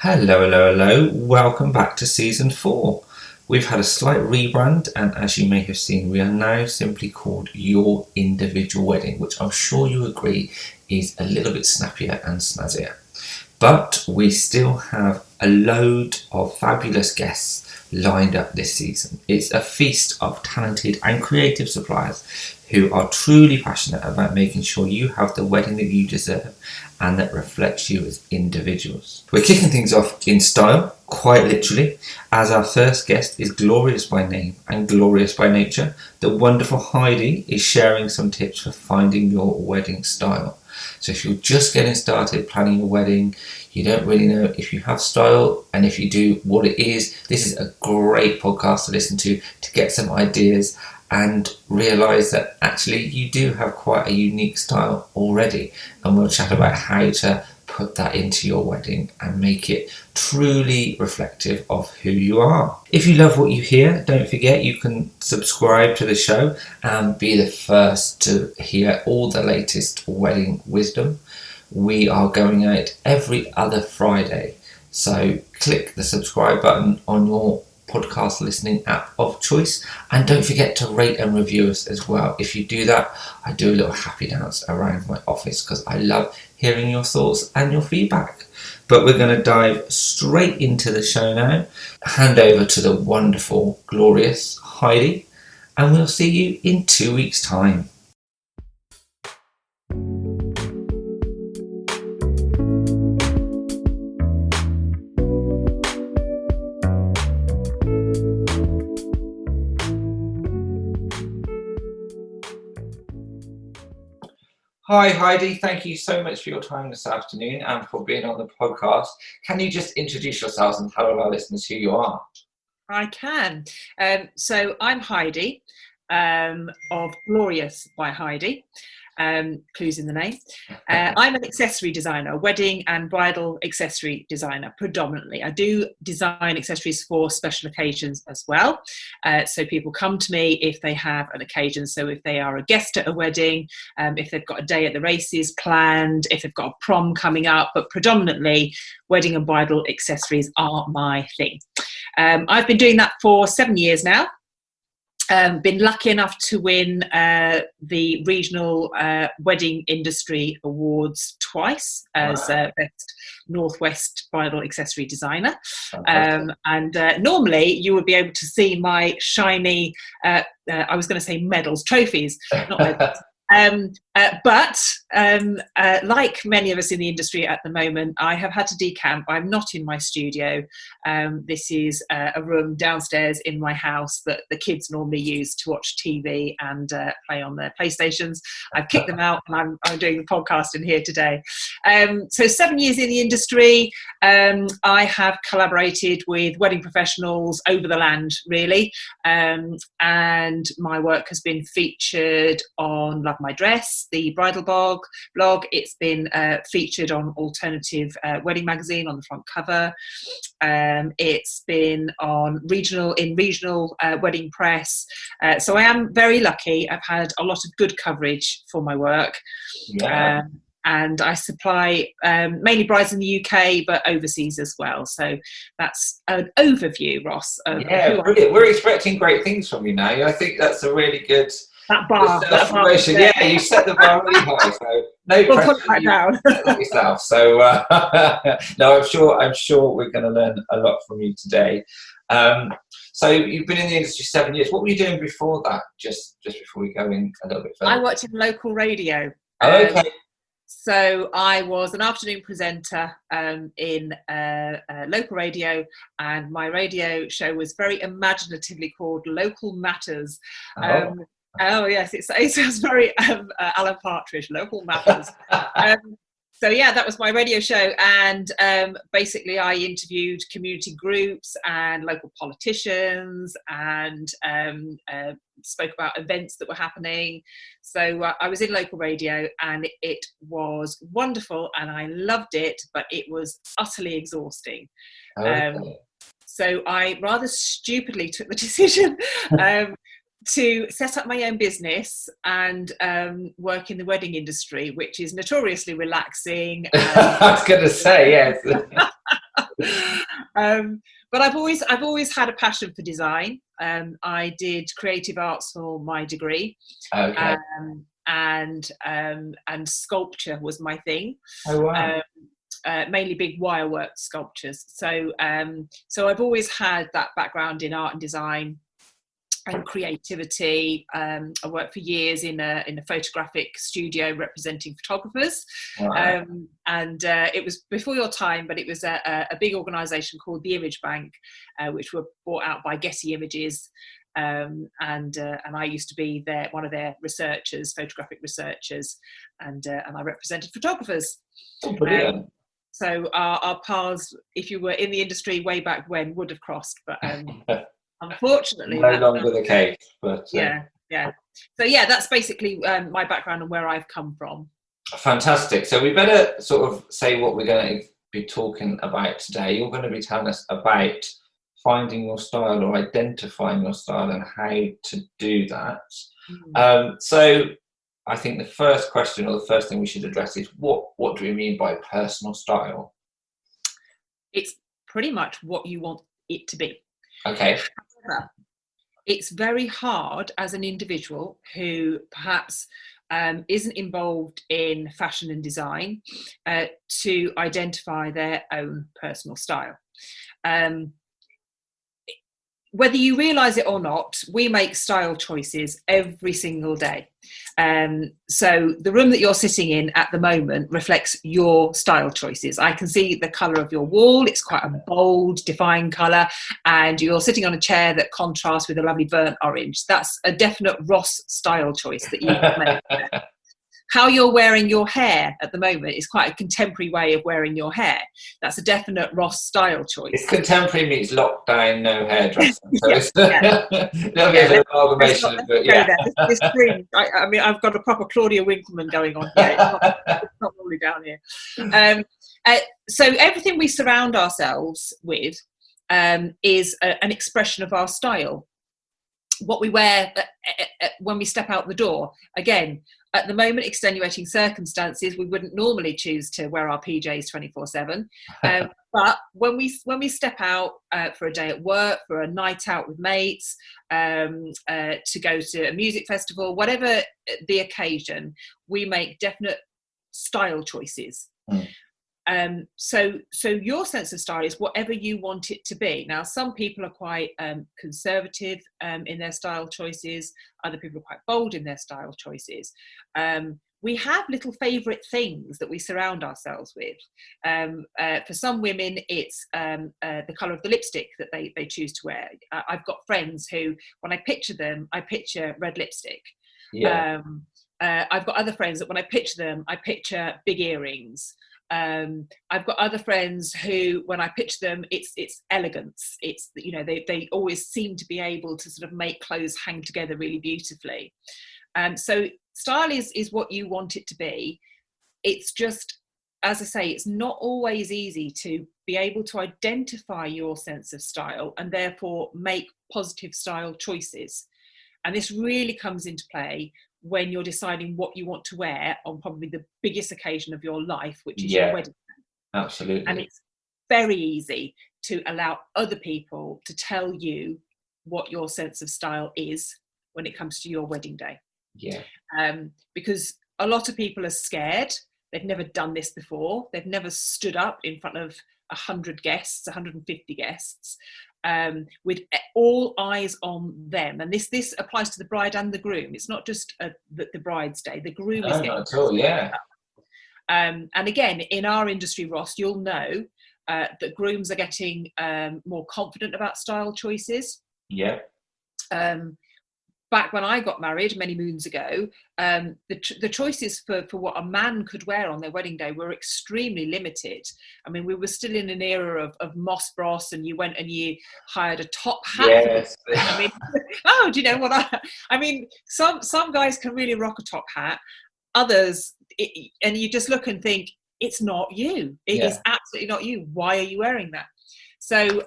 Hello, hello, hello. Welcome back to season 4. We've had a slight rebrand, and as you may have seen, we are now simply called Your Individual Wedding, which I'm sure you agree is a little bit snappier and snazzier. But we still have a load of fabulous guests lined up this season. It's a feast of talented and creative suppliers who are truly passionate about making sure you have the wedding that you deserve and that reflects you as individuals. We're kicking things off in style, quite literally, as our first guest is glorious by name and glorious by nature. The wonderful Heidi is sharing some tips for finding your wedding style. So if you're just getting started planning your wedding, you don't really know if you have style, and if you do, what it is, this is a great podcast to listen to get some ideas and realise that actually you do have quite a unique style already. And we'll chat about how to put that into your wedding and make it truly reflective of who you are. If you love what you hear, don't forget you can subscribe to the show and be the first to hear all the latest wedding wisdom. We are going out every other Friday, so click the subscribe button on your podcast listening app of choice, and don't forget to rate and review us as well. If you do that, I do a little happy dance around my office because I love hearing your thoughts and your feedback. But we're going to dive straight into the show now. Hand over to the wonderful, glorious Heidi, and we'll see you in 2 weeks' time. Hi Heidi, thank you so much for your time this afternoon and for being on the podcast. Can you just introduce yourselves and tell our listeners who you are? I can. So I'm Heidi, of Glorious by Heidi. Clues in the name. I'm an accessory designer, wedding and bridal accessory designer predominantly. I do design accessories for special occasions as well. So people come to me if they have an occasion. So if they are a guest at a wedding, if they've got a day at the races planned, if they've got a prom coming up, but predominantly wedding and bridal accessories are my thing. I've been doing that for 7 years now. Been lucky enough to win the regional wedding industry awards twice as best Northwest bridal accessory designer. And normally you would be able to see my shiny, I was going to say medals, trophies, not medals. But like many of us in the industry at the moment, I have had to decamp. I'm not in my studio. This is a room downstairs in my house that the kids normally use to watch TV and play on their PlayStations. I've kicked them out and I'm doing the podcast in here today. So 7 years in the industry, I have collaborated with wedding professionals over the land, really. And my work has been featured on Love My Dress, the bridal blog. It's been featured on Alternative Wedding Magazine on the front cover. It's been on regional wedding press. So I am very lucky. I've had a lot of good coverage for my work. Yeah. And I supply mainly brides in the UK, but overseas as well. So that's an overview, Ross. Yeah, brilliant. We're expecting great things from you now. I think that's a really good... That bar. Yeah, you set the bar really high, so no we'll pressure. Put it right down. Yourself. So no, I'm sure we're going to learn a lot from you today. So you've been in the industry 7 years. What were you doing before that? Just before we go in a little bit further. I worked in local radio. Oh, okay. So I was an afternoon presenter in local radio, and my radio show was very imaginatively called Local Matters. Oh yes, it sounds very Alan Partridge, Local Matters. So yeah, that was my radio show, and basically I interviewed community groups and local politicians and spoke about events that were happening. So I was in local radio, and it was wonderful and I loved it, but it was utterly exhausting. Okay. So I rather stupidly took the decision to set up my own business and work in the wedding industry, which is notoriously relaxing. I was going to say, yes. But I've always had a passion for design. I did creative arts for my degree, Okay. And sculpture was my thing. Oh wow. Mainly big wire work sculptures. So I've always had that background in art and design and creativity. I worked for years in a photographic studio representing photographers. Right. And it was before your time, but it was a big organisation called the Image Bank, which were bought out by Getty Images. And I used to be one of their researchers, photographic researchers, and I represented photographers. Oh, brilliant. So our paths, if you were in the industry way back when, would have crossed, but unfortunately, No longer the case. But yeah. So yeah, that's basically my background and where I've come from. fantastic. So we better sort of say what we're going to be talking about today. You're going to be telling us about finding your style or identifying your style and how to do that. So I think the first question or the first thing we should address is what do we mean by personal style? It's pretty much what you want it to be. Okay. However, it's very hard as an individual who perhaps isn't involved in fashion and design to identify their own personal style. Whether you realise it or not, we make style choices every single day. So the room that you're sitting in at the moment reflects your style choices. I can see the colour of your wall. It's quite a bold, defined colour. And you're sitting on a chair that contrasts with a lovely burnt orange. That's a definite Ross style choice that you have made. How you're wearing your hair at the moment is quite a contemporary way of wearing your hair. That's a definite Ross style choice. It's contemporary meets lockdown, no hairdressing. So it's there'll be a bit of amalgamation. This screen, I mean, I've got a proper Claudia Winkleman going on here. It's not really down here. So everything we surround ourselves with is an expression of our style. What we wear when we step out the door, again, at the moment, extenuating circumstances, we wouldn't normally choose to wear our PJs 24/7. But when we step out for a day at work, for a night out with mates, to go to a music festival, whatever the occasion, we make definite style choices. So your sense of style is whatever you want it to be. Now, some people are quite conservative in their style choices. Other people are quite bold in their style choices. We have little favourite things that we surround ourselves with. For some women, it's the colour of the lipstick that they choose to wear. I've got friends who, when I picture them, I picture red lipstick. Yeah. I've got other friends that when I picture them, I picture big earrings. I've got other friends who, when I picture them, it's elegance. It's, you know, they always seem to be able to sort of make clothes hang together really beautifully. So style is what you want it to be. It's just, as I say, it's not always easy to be able to identify your sense of style and therefore make positive style choices. And this really comes into play when you're deciding what you want to wear on probably the biggest occasion of your life, which is your wedding. Absolutely. And it's very easy to allow other people to tell you what your sense of style is when it comes to your wedding day. Yeah. Because a lot of people are scared. They've never done this before. They've never stood up in front of 100 guests, 150 guests, with all eyes on them. And this applies to the bride and the groom. It's not just the bride's day. The groom is getting not at all, yeah. And again, in our industry, Ross, you'll know that grooms are getting more confident about style choices. Yeah. Back when I got married many moons ago, the choices for what a man could wear on their wedding day were extremely limited. I mean, we were still in an era of Moss Bros, and you went and you hired a top hat. Yes. I mean, do you know what I mean? Some guys can really rock a top hat. Others, and you just look and think, it's not you. It is absolutely not you. Why are you wearing that? So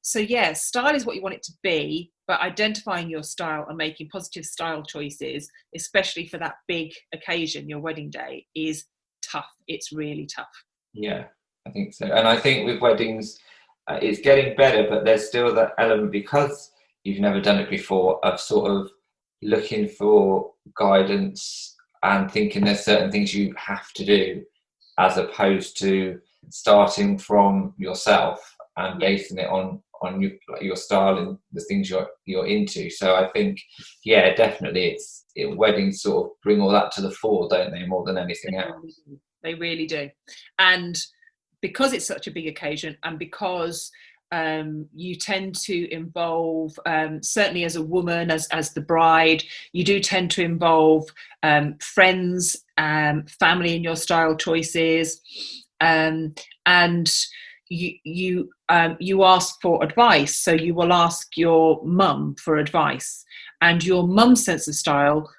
style is what you want it to be, but identifying your style and making positive style choices, especially for that big occasion, your wedding day, is tough. It's really tough. Yeah. I think so. And I think with weddings, it's getting better, but there's still that element, because you've never done it before, of sort of looking for guidance and thinking there's certain things you have to do, as opposed to starting from yourself and basing it on your style and the things you're into. So I think, yeah, definitely, weddings sort of bring all that to the fore, don't they, more than anything else? They really do. And because it's such a big occasion, and because you tend to involve, certainly as a woman, as the bride, you do tend to involve friends, family in your style choices, and you ask for advice. So you will ask your mum for advice, and your mum's sense of style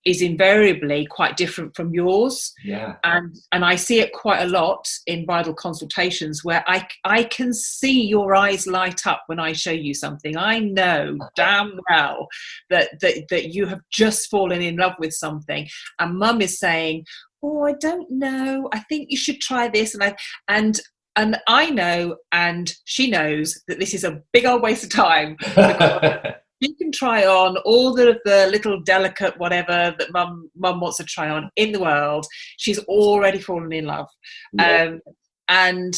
is invariably quite different from yours. Yeah. And I see it quite a lot in bridal consultations, where I can see your eyes light up when I show you something. I know damn well that you have just fallen in love with something, and mum is saying, oh, I don't know, I think you should try this. And I know, and she knows, that this is a big old waste of time, because you can try on all the little delicate whatever that mum wants to try on in the world. She's already fallen in love. Yeah. And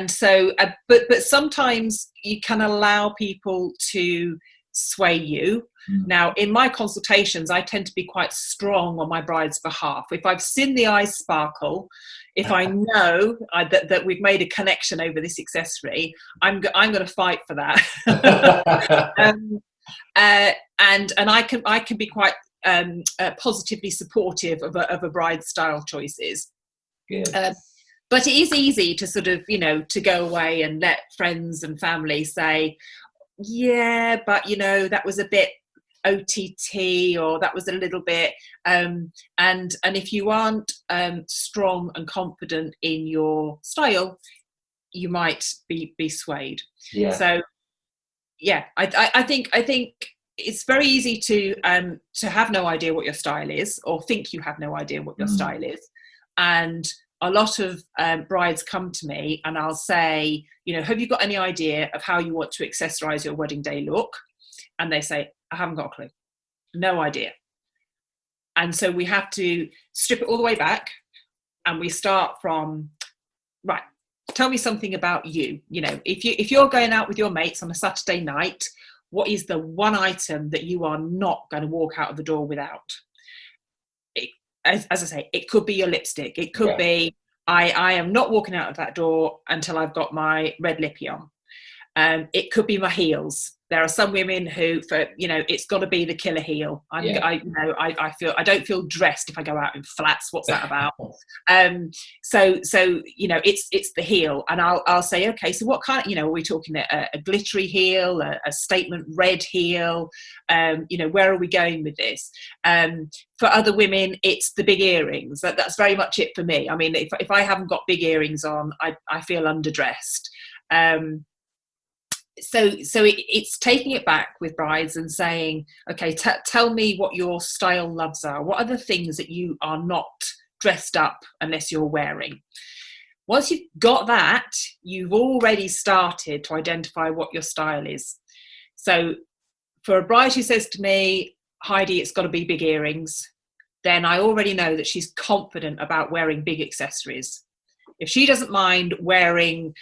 so but sometimes you can allow people to sway you. Now, in my consultations, I tend to be quite strong on my bride's behalf. If I've seen the eyes sparkle, if I know that we've made a connection over this accessory, I'm going to fight for that. And I can be quite positively supportive of a bride's style choices. But it is easy to sort of, to go away and let friends and family say, yeah, but that was a bit OTT, or that was a little bit, and if you aren't strong and confident in your style, you might be swayed. Yeah. So yeah, I think it's very easy to have no idea what your style is, or think you have no idea what your style is. And a lot of brides come to me and I'll say, have you got any idea of how you want to accessorize your wedding day look? And they say, I haven't got a clue. No idea. And so we have to strip it all the way back, and we start from, right, tell me something about you. If you're going out with your mates on a Saturday night, what is the one item that you are not going to walk out of the door without? As I say, it could be your lipstick. It could be, I am not walking out of that door until I've got my red lippy on. It could be my heels. There are some women who, it's got to be the killer heel. I don't feel dressed if I go out in flats. What's that about? So it's the heel, and I'll say, okay, so what kind of, are we talking a glittery heel, a statement red heel? Where are we going with this? For other women, it's the big earrings. That's very much it for me. I mean, if I haven't got big earrings on, I feel underdressed. So it's taking it back with brides and saying, okay, tell me what your style loves are. What are the things that you are not dressed up unless you're wearing? Once you've got that, you've already started to identify what your style is. So for a bride who says to me, Heidi, it's got to be big earrings, then I already know that she's confident about wearing big accessories. If she doesn't mind wearing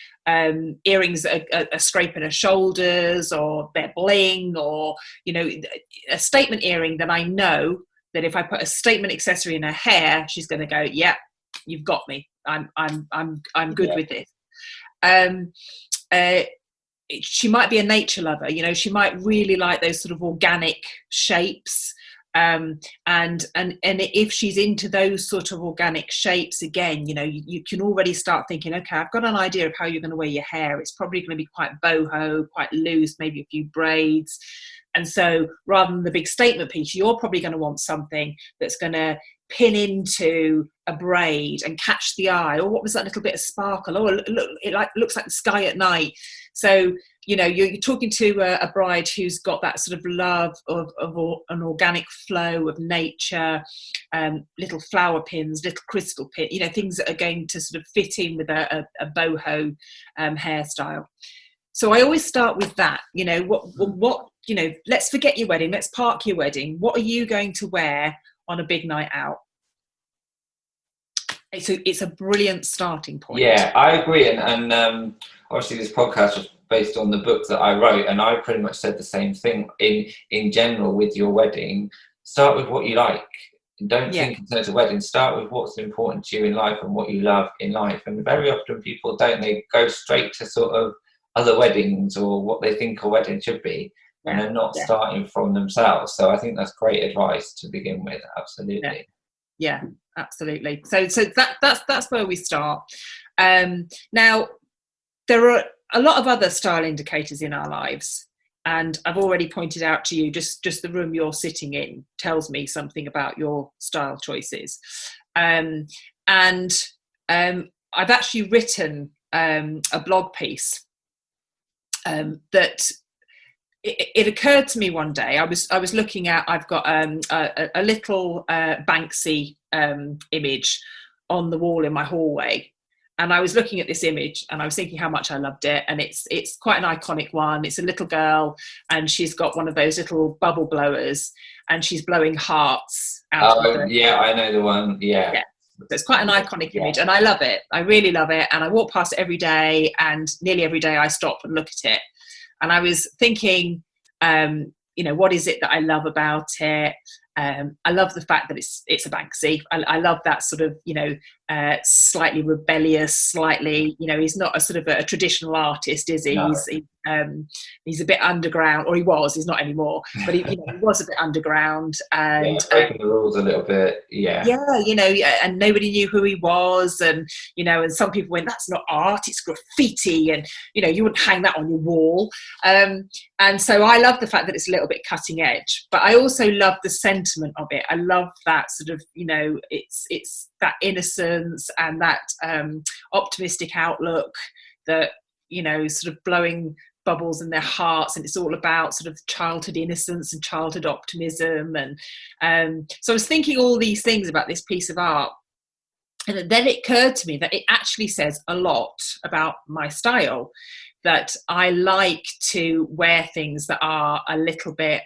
earrings that are scraping her shoulders, or they're bling, or a statement earring, then I know that if I put a statement accessory in her hair, she's going to go, yeah, you've got me. I'm good with this. She might be a nature lover. She might really like those sort of organic shapes. And if she's into those sort of organic shapes, again, you can already start thinking, okay, I've got an idea of how you're going to wear your hair. It's probably going to be quite boho, quite loose, maybe a few braids. And so rather than the big statement piece, you're probably going to want something that's going to pin into a braid and catch the eye. Or what was that little bit of sparkle? Oh, look, it looks like the sky at night. So, you're talking to a bride who's got that sort of love of an organic flow of nature, little flower pins, little crystal pins, things that are going to sort of fit in with a boho hairstyle. So I always start with that. What let's forget your wedding, let's park your wedding. What are you going to wear on a big night out? It's a brilliant starting point. Yeah, I agree. And obviously this podcast was based on the book that I wrote, and I pretty much said the same thing in general with your wedding. Start with what you like. Don't think in terms of wedding. Start with what's important to you in life and what you love in life. And very often people don't. They go straight to sort of other weddings or what they think a wedding should be, and they're not starting from themselves. So I think that's great advice to begin with. Absolutely. Yeah, absolutely. So that's where we start. Now, there are a lot of other style indicators in our lives, and I've already pointed out to you just the room you're sitting in tells me something about your style choices. And I've actually written a blog piece that. It occurred to me one day. I was looking at. I've got a little Banksy image on the wall in my hallway, and I was looking at this image and I was thinking how much I loved it. And it's quite an iconic one. It's a little girl and she's got one of those little bubble blowers and she's blowing hearts out. Oh, yeah, I know the one. Yeah. So it's quite an iconic image, and I love it. I really love it, and I walk past it every day. And nearly every day I stop and look at it. And I was thinking, what is it that I love about it? I love the fact that it's a Banksy. I love that sort of, slightly rebellious, slightly, he's not a sort of a traditional artist, is he? No. He's a bit underground, or he was. He's not anymore, but he was a bit underground and breaking the rules a little bit. Yeah, and nobody knew who he was, and and some people went, "That's not art; it's graffiti," and you wouldn't hang that on your wall. And so I love the fact that it's a little bit cutting edge, but I also love the sentiment of it. I love that sort of, it's that innocence and that optimistic outlook that sort of blowing bubbles in their hearts, and it's all about sort of childhood innocence and childhood optimism. And so I was thinking all these things about this piece of art, and then it occurred to me that it actually says a lot about my style, that I like to wear things that are a little bit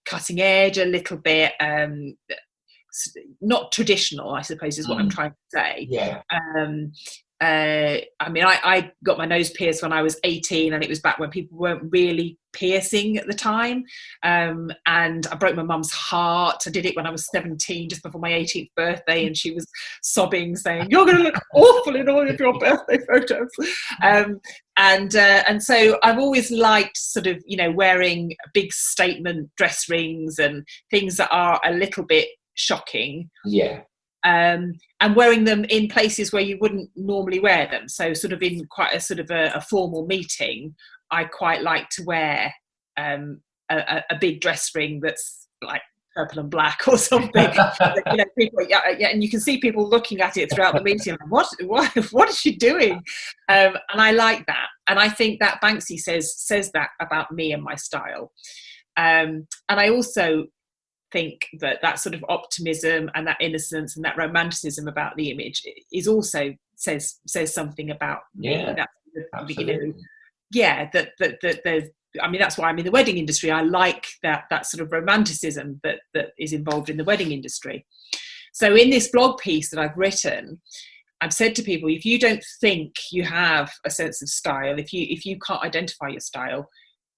cutting edge, a little bit not traditional, I suppose is what I'm trying to say. Yeah. I got my nose pierced when I was 18, and it was back when people weren't really piercing at the time. And I broke my mum's heart. I did it when I was 17, just before my 18th birthday, and she was sobbing, saying, "You're going to look awful in all of your birthday photos." And so I've always liked sort of, wearing big statement dress rings and things that are a little bit shocking. Yeah. And wearing them in places where you wouldn't normally wear them. So sort of in quite a sort of a formal meeting, I quite like to wear a big dress ring that's like purple and black or something. People, and you can see people looking at it throughout the meeting. What is she doing? And I like that. And I think that Banksy says that about me and my style. And I also think that sort of optimism and that innocence and that romanticism about the image is also says something about me. That there's, that's why I'm in the wedding industry. I like that sort of romanticism that is involved in the wedding industry. So in this blog piece that I've written, I've said to people, if you don't think you have a sense of style, if you can't identify your style,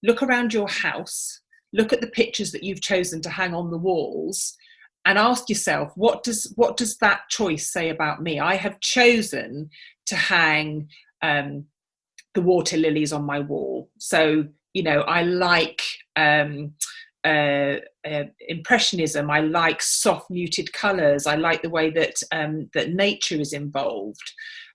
look around your house. Look at the pictures that you've chosen to hang on the walls and ask yourself, what does that choice say about me? I have chosen to hang the water lilies on my wall. So, I like impressionism. I like soft muted colours. I like the way that nature is involved.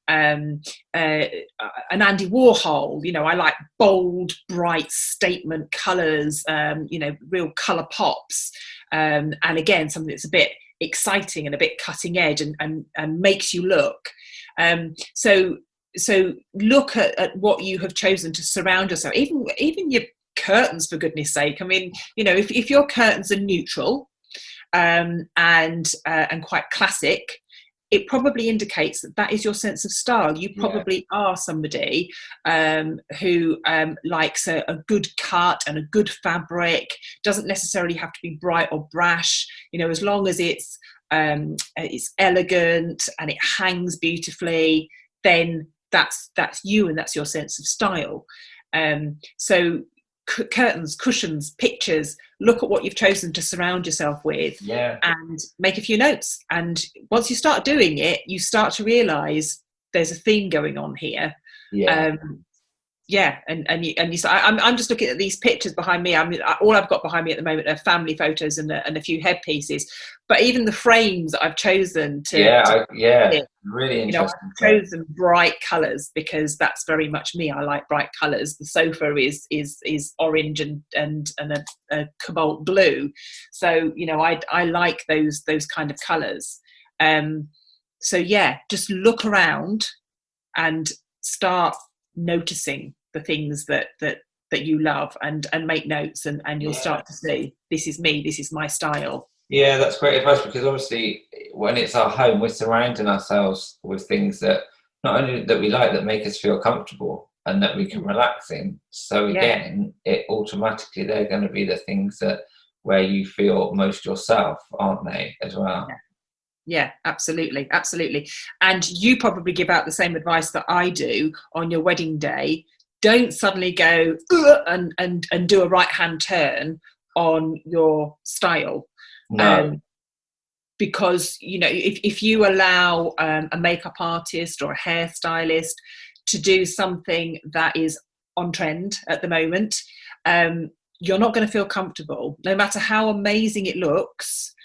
An Andy Warhol, I like bold, bright statement colours, real colour pops, and again something that's a bit exciting and a bit cutting edge and makes you look. So so look at what you have chosen to surround yourself, even your curtains, for goodness sake. I mean, you know, if your curtains are neutral and quite classic, it probably indicates that that is your sense of style. You probably are somebody who likes a good cut and a good fabric. Doesn't necessarily have to be bright or brash, you know, as long as it's elegant and it hangs beautifully, then that's you, and that's your sense of style. So curtains, cushions, pictures, look at what you've chosen to surround yourself with, and make a few notes. And once you start doing it, you start to realize there's a theme going on here. And you so I'm just looking at these pictures behind me. I mean, all I've got behind me at the moment are family photos and a few headpieces, but even the frames that I've chosen to really interesting. You know, I've chosen bright colours because that's very much me. I like bright colours. The sofa is orange and a cobalt blue, so you know, I like those kind of colours. So yeah, just look around and start noticing the things that you love, and make notes, and you'll start to see, this is me, this is my style. Yeah, that's great advice, because obviously when it's our home, we're surrounding ourselves with things that not only that we like, that make us feel comfortable and that we can relax in. So again, it automatically, they're going to be the things that where you feel most yourself, aren't they, as well? Yeah, absolutely. And you probably give out the same advice that I do on your wedding day. Don't suddenly go and do a right hand turn on your style. No. Because, you know, if you allow a makeup artist or a hairstylist to do something that is on trend at the moment, you're not going to feel comfortable, no matter how amazing it looks.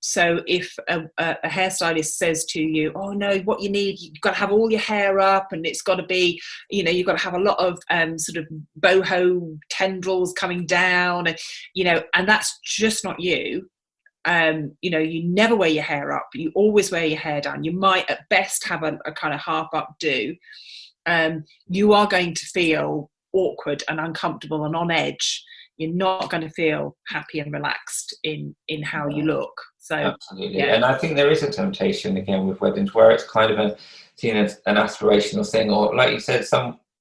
So if a hairstylist says to you, oh no, what you need, you've got to have all your hair up, and it's got to be, you know, you've got to have a lot of sort of boho tendrils coming down, and, you know, and that's just not you. You know, you never wear your hair up, you always wear your hair down. You might at best have a kind of half up do. You are going to feel awkward and uncomfortable and on edge. You're not going to feel happy and relaxed in how you look. So absolutely. And I think there is a temptation again with weddings where it's kind of seen as an aspirational thing, or like you said,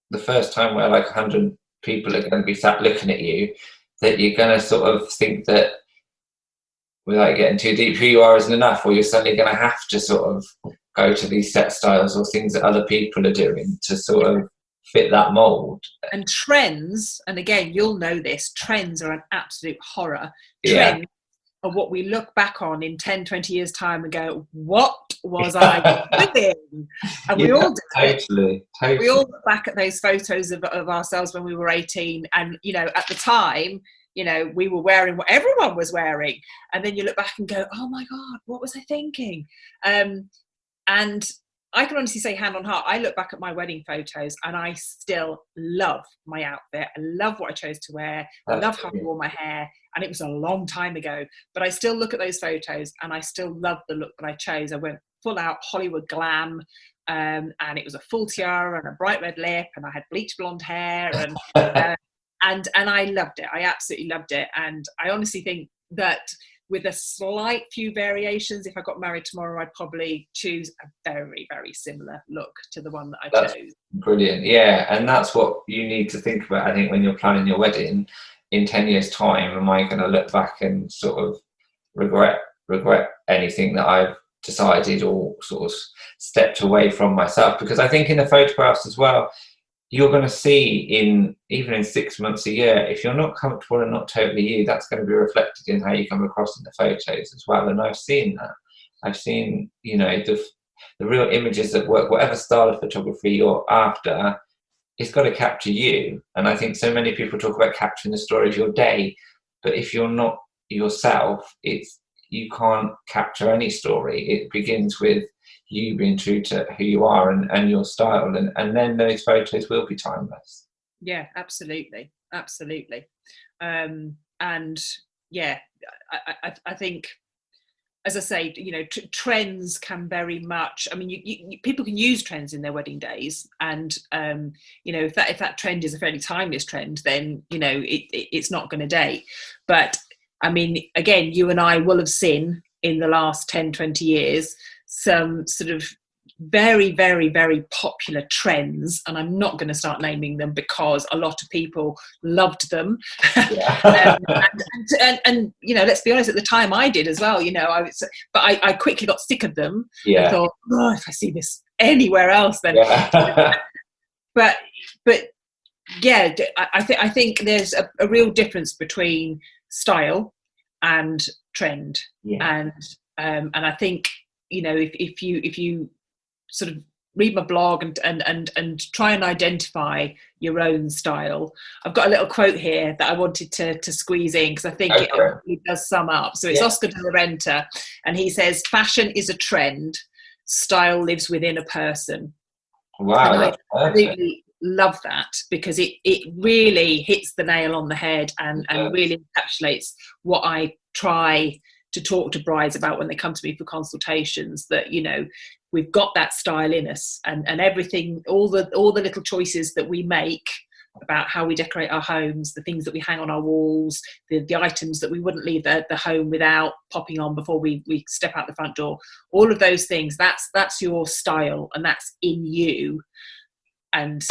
the first time where like 100 people are going to be sat looking at you, that you're going to sort of think that, without getting too deep, who you are isn't enough, or you're suddenly going to have to sort of go to these set styles or things that other people are doing to sort of fit that mold. And trends, and again, you'll know this, trends are an absolute horror. Trends are what we look back on in 10, 20 years time and go, what was I doing? And we all do totally. We all look back at those photos of ourselves when we were 18, and, you know, at the time, you know, we were wearing what everyone was wearing, and then you look back and go, oh my God, what was I thinking? And I can honestly say, hand on heart, I look back at my wedding photos and I still love my outfit. I love what I chose to wear. I love how I wore my hair, and it was a long time ago, but I still look at those photos and I still love the look that I chose. I went full out Hollywood glam, and it was a full tiara and a bright red lip, and I had bleach blonde hair, and I loved it. I absolutely loved it. And I honestly think that with a slight few variations, if I got married tomorrow, I'd probably choose a very, very similar look to the one that I chose. Brilliant. Yeah. And that's what you need to think about, I think, when you're planning your wedding. In 10 years' time, am I going to look back and sort of regret anything that I've decided or sort of stepped away from myself? Because I think in the photographs as well, you're going to see even in 6 months, a year, if you're not comfortable and not totally you, that's going to be reflected in how you come across in the photos as well. And I've seen that. I've seen, you know, the real images that work, whatever style of photography you're after, it's got to capture you. And I think so many people talk about capturing the story of your day, but if you're not yourself, you can't capture any story. It begins with you being true to who you are and your style, and then those photos will be timeless. Yeah, absolutely. And yeah, I think as I say, trends can very much. I mean, people can use trends in their wedding days, and if that trend is a fairly timeless trend, then it's not going to date. But I mean, again, you and I will have seen in the last 10, 20 years some sort of very, very, very popular trends, and I'm not going to start naming them because a lot of people loved them. Yeah. and let's be honest, at the time I did as well. I quickly got sick of them and thought, if I see this anywhere else, then. Yeah. But yeah, I think there's a real difference between style and trend, and I think if you sort of read my blog and try and identify your own style. I've got a little quote here that I wanted to squeeze in because I think it really does sum up. So it's Oscar de la Renta, and he says, "Fashion is a trend, style lives within a person." Wow, and I absolutely love that, because it really hits the nail on the head and really encapsulates what I try to talk to brides about when they come to me for consultations, that we've got that style in us, and everything, all the little choices that we make about how we decorate our homes, the things that we hang on our walls, the items that we wouldn't leave the home without popping on before we step out the front door, all of those things, that's your style, and that's in you. And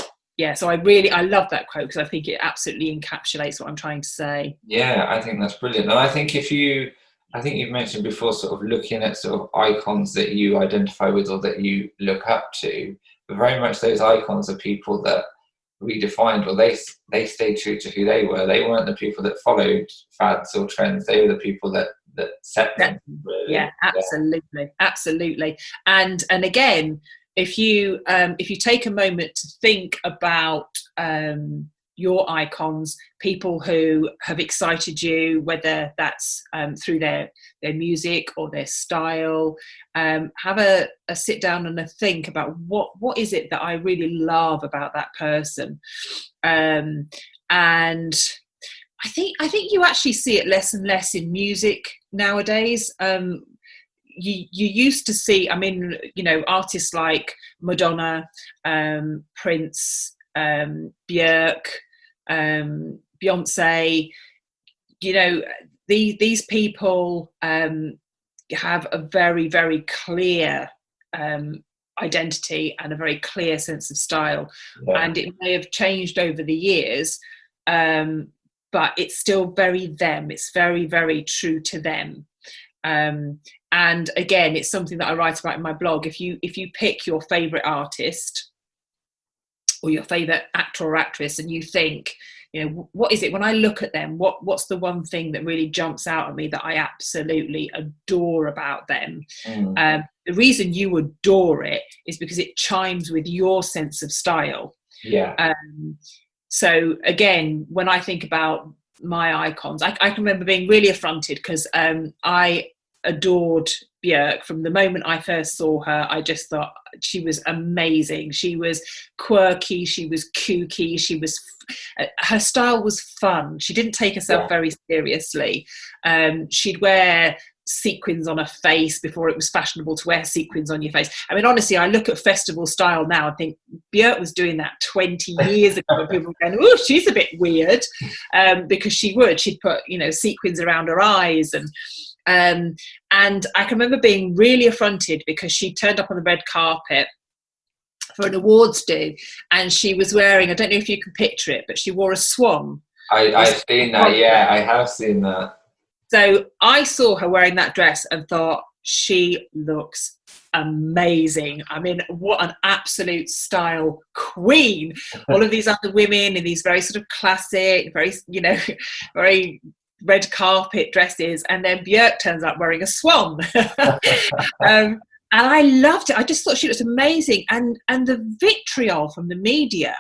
so I love that quote, because I think it absolutely encapsulates what I'm trying to say. Yeah, I think that's brilliant. And I think I think you've mentioned before, sort of looking at sort of icons that you identify with or that you look up to, but very much those icons are people that redefined, or they stayed true to who they were. They weren't the people that followed fads or trends. They were the people that set them. Really. Yeah, absolutely. And again, if you take a moment to think about your icons, people who have excited you, whether that's through their music or their style, have a sit down and a think about what is it that I really love about that person. And I think you actually see it less and less in music nowadays. You used to see, I mean, artists like Madonna, Prince, Björk, Beyonce, these people have a very, very clear identity and a very clear sense of style. And it may have changed over the years, but it's still very them. It's very, very true to them. And again, it's something that I write about in my blog. If you pick your favourite artist or your favourite actor or actress, and you think, what is it when I look at them? What's the one thing that really jumps out at me that I absolutely adore about them? The reason you adore it is because it chimes with your sense of style. So again, when I think about my icons, I can remember being really affronted because I adored Björk from the moment I first saw her. I just thought she was amazing. She was quirky, she was kooky, her style was fun. She didn't take herself very seriously. She'd wear sequins on her face before it was fashionable to wear sequins on your face. I mean, honestly, I look at festival style now and think Björk was doing that 20 years ago, and people were going, oh, she's a bit weird, because she'd put sequins around her eyes, and I can remember being really affronted because she turned up on the red carpet for an awards do, and she was wearing, I don't know if you can picture it, but she wore a swan. I've seen that. Yeah, I have seen that. So I saw her wearing that dress and thought, she looks amazing. I mean, what an absolute style queen. All of these other women in these very sort of classic, very, very red carpet dresses, and then Björk turns up wearing a swan. And I loved it. I just thought she looked amazing. And the vitriol from the media,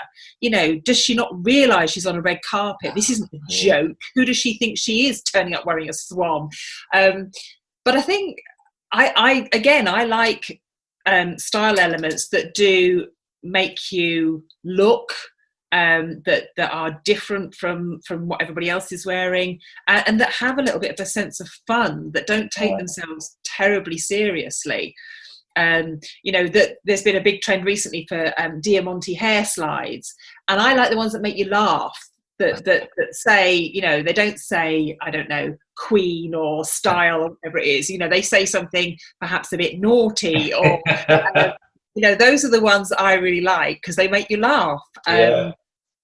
does she not realise she's on a red carpet? This isn't a joke. Who does she think she is, turning up wearing a swan? But I think I like style elements that do make you look that are different from what everybody else is wearing, and that have a little bit of a sense of fun, that don't take themselves terribly seriously. That there's been a big trend recently for Diamante hair slides, and I like the ones that make you laugh. That say, they don't say, I don't know, queen or style or whatever it is. They say something perhaps a bit naughty, or those are the ones that I really like, because they make you laugh.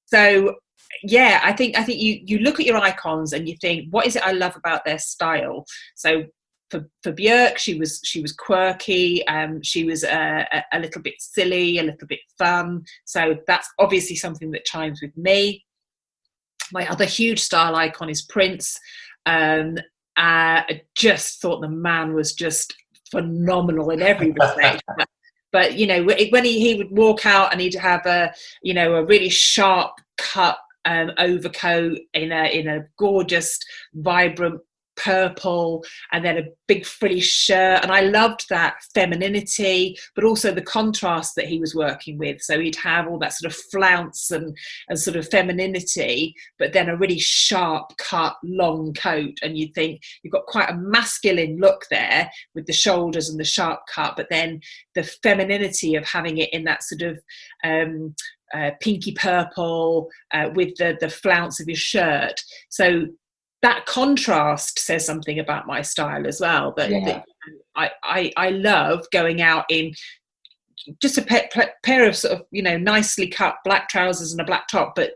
So yeah, I think you look at your icons and you think, what is it I love about their style? So for Björk, she was quirky, she was a little bit silly, a little bit fun. So that's obviously something that chimes with me. My other huge style icon is Prince. I just thought the man was just phenomenal in every respect. But when he would walk out and he'd have a really sharp cut overcoat in a gorgeous, vibrant purple, and then a big frilly shirt, and I loved that femininity, but also the contrast that he was working with. So he'd have all that sort of flounce and sort of femininity, but then a really sharp cut long coat, and you'd think you've got quite a masculine look there with the shoulders and the sharp cut, but then the femininity of having it in that sort of pinky purple with the flounce of his shirt. So that contrast says something about my style as well. That I love going out in just a pair of sort of nicely cut black trousers and a black top, but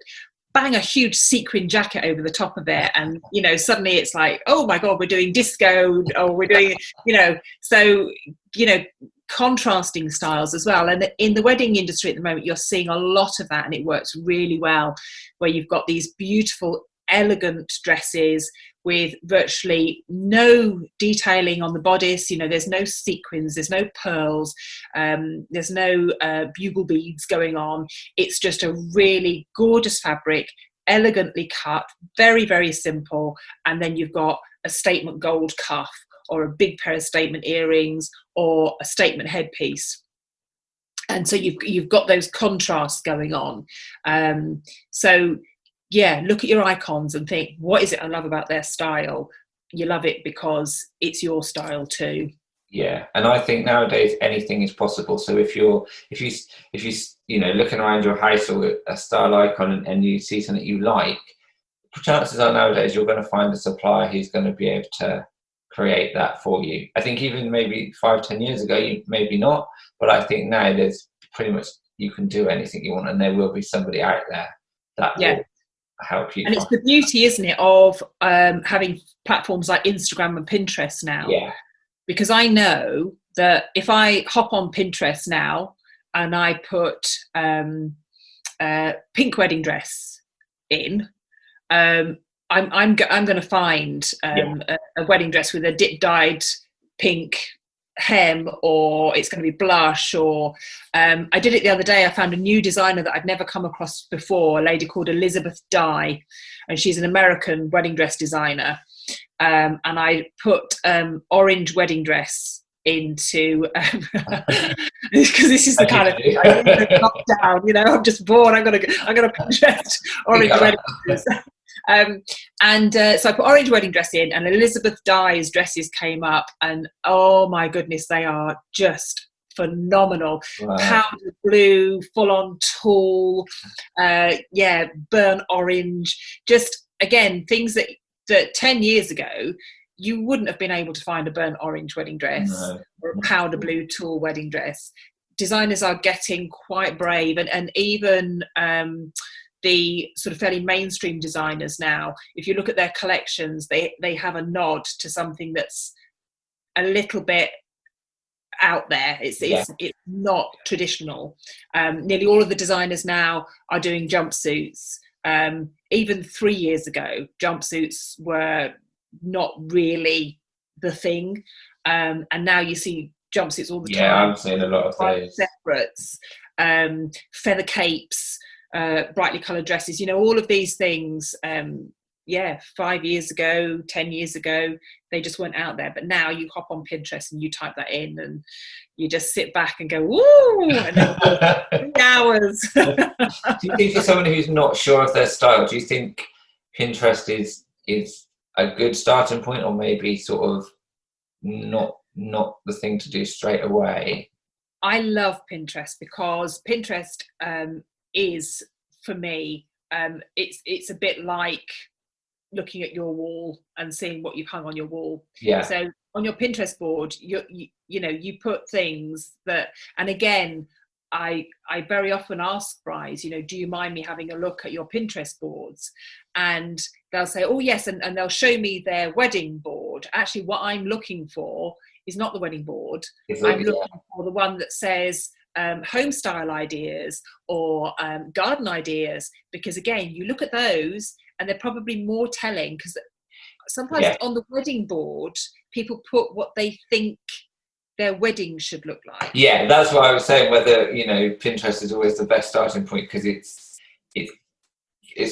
bang a huge sequin jacket over the top of it, and suddenly it's like, oh my god, we're doing disco, or we're doing so contrasting styles as well. And in the wedding industry at the moment, you're seeing a lot of that, and it works really well, where you've got these beautiful, elegant dresses with virtually no detailing on the bodice. There's no sequins, there's no pearls, there's no bugle beads going on. It's just a really gorgeous fabric, elegantly cut, very, very simple. And then you've got a statement gold cuff, or a big pair of statement earrings, or a statement headpiece. And so you've got those contrasts going on. So yeah, look at your icons and think, what is it I love about their style? You love it because it's your style too. Yeah, and I think nowadays anything is possible. So if you looking around your house or a style icon and you see something you like, chances are nowadays you're going to find a supplier who's going to be able to create that for you. I think even maybe 5-10 years ago, you maybe not, but I think now there's pretty much, you can do anything you want, and there will be somebody out there that will help you. And it's the beauty, isn't it, of having platforms like Instagram and Pinterest now. Yeah. Because I know that if I hop on Pinterest now and I put pink wedding dress in, I'm going to find a wedding dress with a dip dyed pink hem, or it's going to be blush, or I did it the other day. I found a new designer that I'd never come across before, a lady called Elizabeth Dye, and she's an American wedding dress designer, and I put orange wedding dress into because this is the kind of thing I need to knock down. I'm just bored. I'm gonna Pinterest orange wedding dress. So I put orange wedding dress in, and Elizabeth Dye's dresses came up, and oh my goodness, they are just phenomenal. Wow. Powder blue, full on tulle, burnt orange, just again things that 10 years ago you wouldn't have been able to find a burnt orange wedding dress or a powder blue tulle wedding dress. Designers are getting quite brave, and even the sort of fairly mainstream designers now, if you look at their collections, they have a nod to something that's a little bit out there. It's not traditional. Nearly all of the designers now are doing jumpsuits. Even 3 years ago, jumpsuits were not really the thing, and now you see jumpsuits all the time. Yeah, I'm seeing a lot of those. Separates, feather capes, brightly coloured dresses, all of these things, yeah, 5 years ago, 10 years ago, they just weren't out there. But now you hop on Pinterest and you type that in and you just sit back and go, woo, and then 3 hours. Do you think for someone who's not sure of their style, do you think Pinterest is a good starting point, or maybe sort of not the thing to do straight away? I love Pinterest because Pinterest is, for me, it's a bit like looking at your wall and seeing what you've hung on your wall. Yeah. So on your Pinterest board, you put things that, and again, I very often ask brides, do you mind me having a look at your Pinterest boards? And they'll say, oh yes, and they'll show me their wedding board. Actually, what I'm looking for is not the wedding board. I'm looking for the one that says home style ideas or garden ideas, because again, you look at those and they're probably more telling, because sometimes on the wedding board, people put what they think their wedding should look like. Yeah, that's what I was saying, whether, Pinterest is always the best starting point, because it's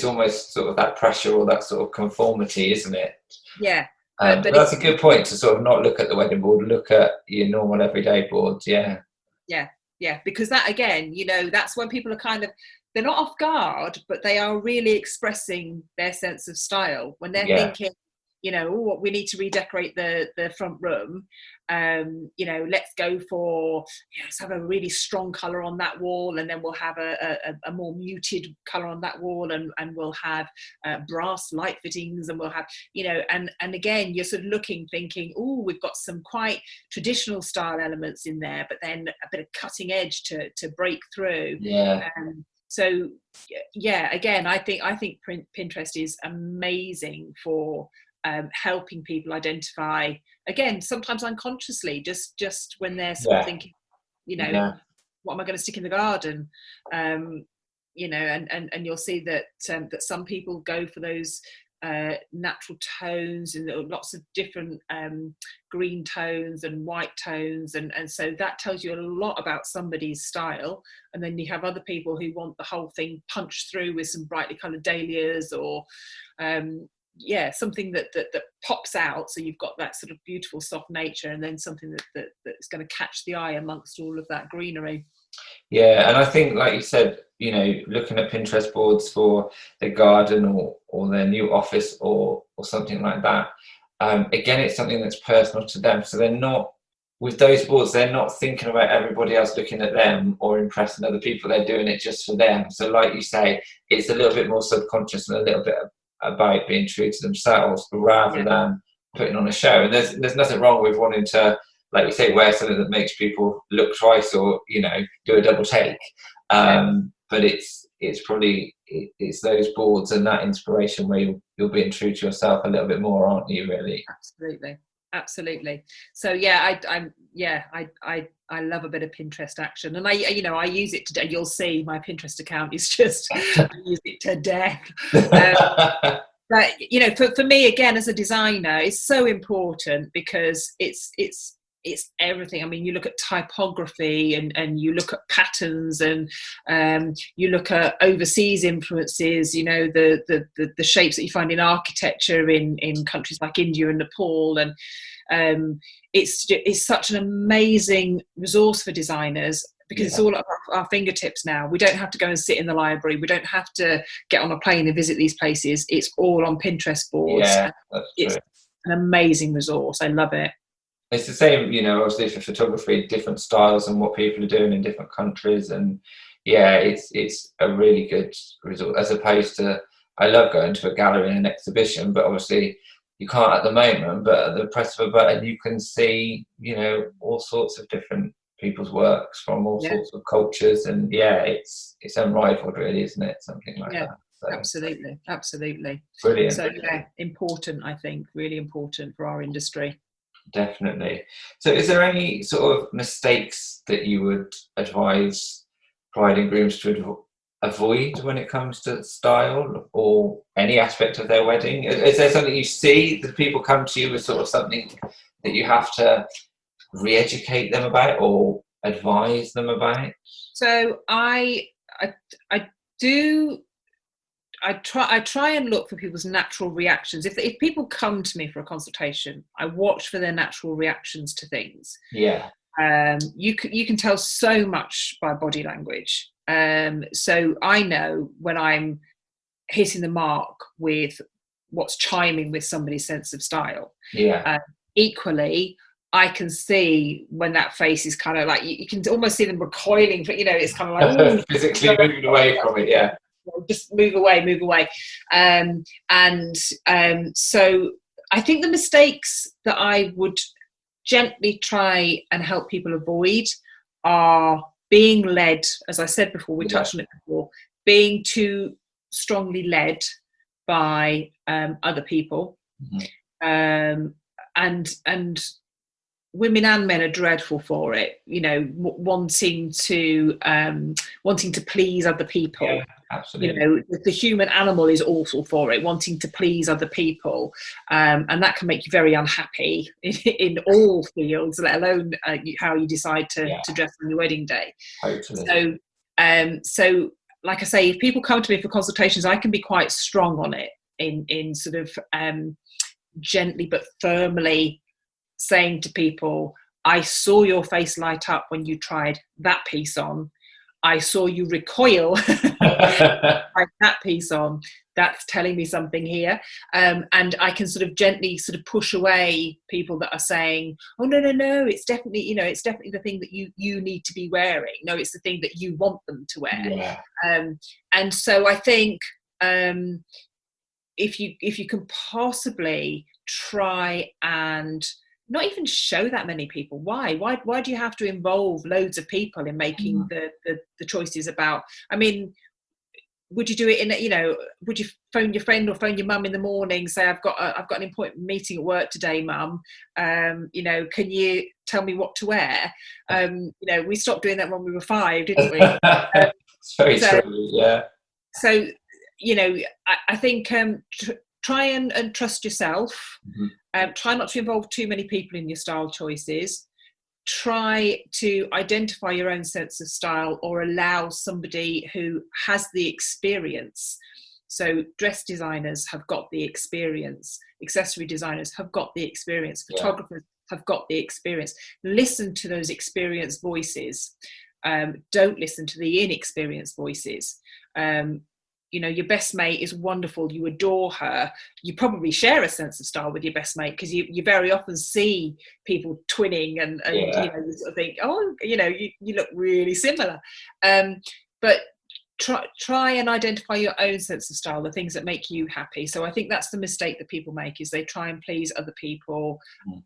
almost sort of that pressure or that sort of conformity, isn't it? Yeah. But that's a good point, to sort of not look at the wedding board, look at your normal everyday boards. Yeah, because that, again, that's when people are they're not off guard, but they are really expressing their sense of style when they're thinking, oh, we need to redecorate the front room. Let's go for, let's have a really strong colour on that wall, and then we'll have a more muted colour on that wall, and we'll have brass light fittings, and we'll have, and again, you're sort of looking, thinking, oh, we've got some quite traditional style elements in there, but then a bit of cutting edge to break through. So again, I think Pinterest is amazing for helping people identify, again, sometimes unconsciously, just when they're sort of thinking, what am I going to stick in the garden? And you'll see that that some people go for those natural tones and lots of different green tones and white tones, and so that tells you a lot about somebody's style. And then you have other people who want the whole thing punched through with some brightly coloured dahlias, or something that pops out, so you've got that sort of beautiful soft nature, and then something that's going to catch the eye amongst all of that greenery. And I think, like you said, looking at Pinterest boards for their garden or their new office or something like that, again, it's something that's personal to them, so they're not, with those boards, they're not thinking about everybody else looking at them or impressing other people. They're doing it just for them. So like you say, it's a little bit more subconscious and a little bit about being true to themselves rather than putting on a show. And there's nothing wrong with wanting to, like you say, wear something that makes people look twice or do a double take. But it's probably it's those boards and that inspiration where you're being true to yourself a little bit more, aren't you? Really, absolutely. So I love a bit of Pinterest action, and I use it today. You'll see my Pinterest account is just I use it to death. But for me, again, as a designer, it's so important because it's everything. I mean, you look at typography and you look at patterns, and you look at overseas influences, the shapes that you find in architecture in countries like India and Nepal, and it's such an amazing resource for designers, because it's all at our fingertips now. We don't have to go and sit in the library. We don't have to get on a plane and visit these places. It's all on Pinterest boards. It's an amazing resource. I love it. It's the same, obviously for photography, different styles and what people are doing in different countries. And it's a really good result, as opposed to, I love going to a gallery and an exhibition, but obviously you can't at the moment, but at the press of a button, you can see, all sorts of different people's works from all sorts of cultures. And it's unrivaled, really, isn't it? Something like that. So, absolutely. Brilliant. So important, I think, really important for our industry. Definitely. So is there any sort of mistakes that you would advise bride and grooms to avoid when it comes to style or any aspect of their wedding? Is there something you see that people come to you with, sort of something that you have to re-educate them about or advise them about? So I do I try and look for people's natural reactions. If people come to me for a consultation, I watch for their natural reactions to things. Yeah. You can tell so much by body language. So I know when I'm hitting the mark with what's chiming with somebody's sense of style. Yeah. Equally, I can see when that face is kind of like, you can almost see them recoiling, but it's kind of like, oh, physically moving away from it. Yeah. Just move away. So I think the mistakes that I would gently try and help people avoid are being led, as I said before, we touched on it before, being too strongly led by other people. And women and men are dreadful for it, wanting to please other people. Yeah, absolutely. The human animal is awful for it, wanting to please other people, and that can make you very unhappy in all fields, let alone how you decide to dress on your wedding day. Totally. So like I say, if people come to me for consultations, I can be quite strong on it in sort of gently but firmly saying to people, I saw your face light up when you tried that piece on. I saw you recoil like that piece on. That's telling me something here. And I can sort of gently sort of push away people that are saying, oh, no, it's definitely, it's definitely the thing that you need to be wearing. No, it's the thing that you want them to wear. Yeah. And so I think if you can possibly try and not even show that many people. Why do you have to involve loads of people in making the choices about? I mean, would you do it in would you phone your friend or phone your mum in the morning, say I've got an important meeting at work today, mum, can you tell me what to wear? We stopped doing that when we were 5, didn't we? It's very true. Yeah. So I think try and trust yourself. Try not to involve too many people in your style choices. Try to identify your own sense of style, or allow somebody who has the experience. So dress designers have got the experience, accessory designers have got the experience, photographers have got the experience. Listen to those experienced voices. Don't listen to the inexperienced voices. Your best mate is wonderful, you adore her, you probably share a sense of style with your best mate, because you very often see people twinning and you sort of think, oh, you look really similar. But try and identify your own sense of style, the things that make you happy. So I think that's the mistake that people make, is they try and please other people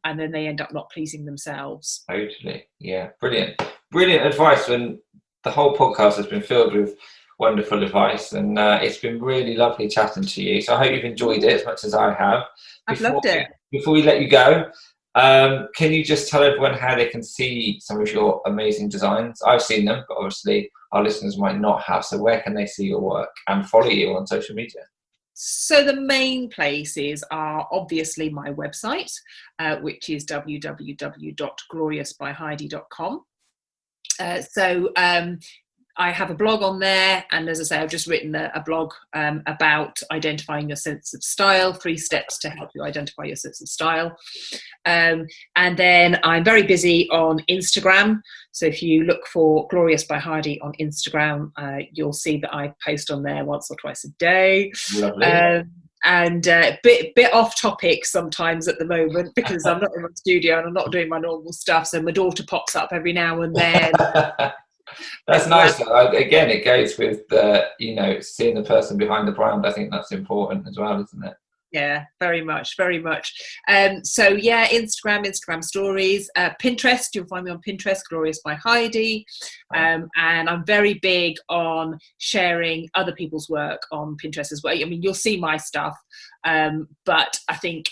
and then they end up not pleasing themselves. Totally. Yeah. Brilliant advice. And the whole podcast has been filled with wonderful advice, and it's been really lovely chatting to you. So I hope you've enjoyed it as much as I have. I've loved it. Before we let you go, can you just tell everyone how they can see some of your amazing designs? I've seen them, but obviously our listeners might not have. So where can they see your work and follow you on social media? So the main places are obviously my website, which is www.gloriousbyheidi.com. I have a blog on there, and as I say, I've just written a blog about identifying your sense of style, 3 steps to help you identify your sense of style. And then I'm very busy on Instagram. So if you look for Glorious by Heidi on Instagram, you'll see that I post on there once or twice a day. Lovely. And bit off topic sometimes at the moment, because I'm not in my studio and I'm not doing my normal stuff. So my daughter pops up every now and then. That's nice. Again, it goes with seeing the person behind the brand. I think that's important as well, isn't it? Yeah, very much. Instagram stories, Pinterest. You'll find me on Pinterest, Glorious by Heidi, and I'm very big on sharing other people's work on Pinterest as well. I mean, you'll see my stuff, but I think,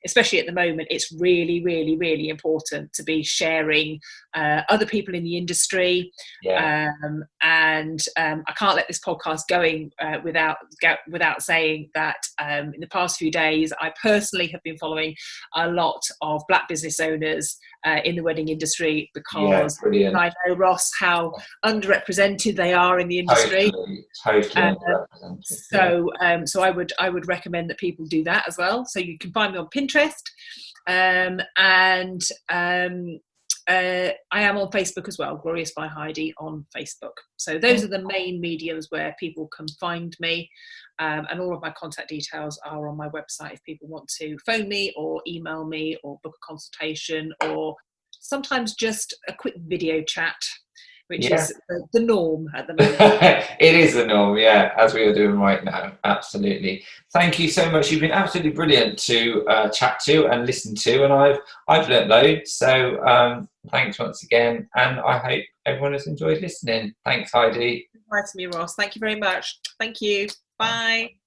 especially at the moment, it's really, really, really important to be sharing other people in the industry. Yeah. And I can't let this podcast going without saying that in the past past few days, I personally have been following a lot of Black business owners in the wedding industry, because I know, Ross, how underrepresented they are in the industry. Totally underrepresented. So I would recommend that people do that as well. So you can find me on Pinterest, and I am on Facebook as well, Glorious by Heidi on Facebook. So those are the main mediums where people can find me, and all of my contact details are on my website if people want to phone me or email me or book a consultation, or sometimes just a quick video chat, which is the norm at the moment. It is the norm, yeah, as we are doing right now. Absolutely. Thank you so much. You've been absolutely brilliant to chat to and listen to, and I've learnt loads. So thanks once again, and I hope everyone has enjoyed listening. Thanks, Heidi. Nice to meet you, Ross. Thank you very much. Thank you. Bye.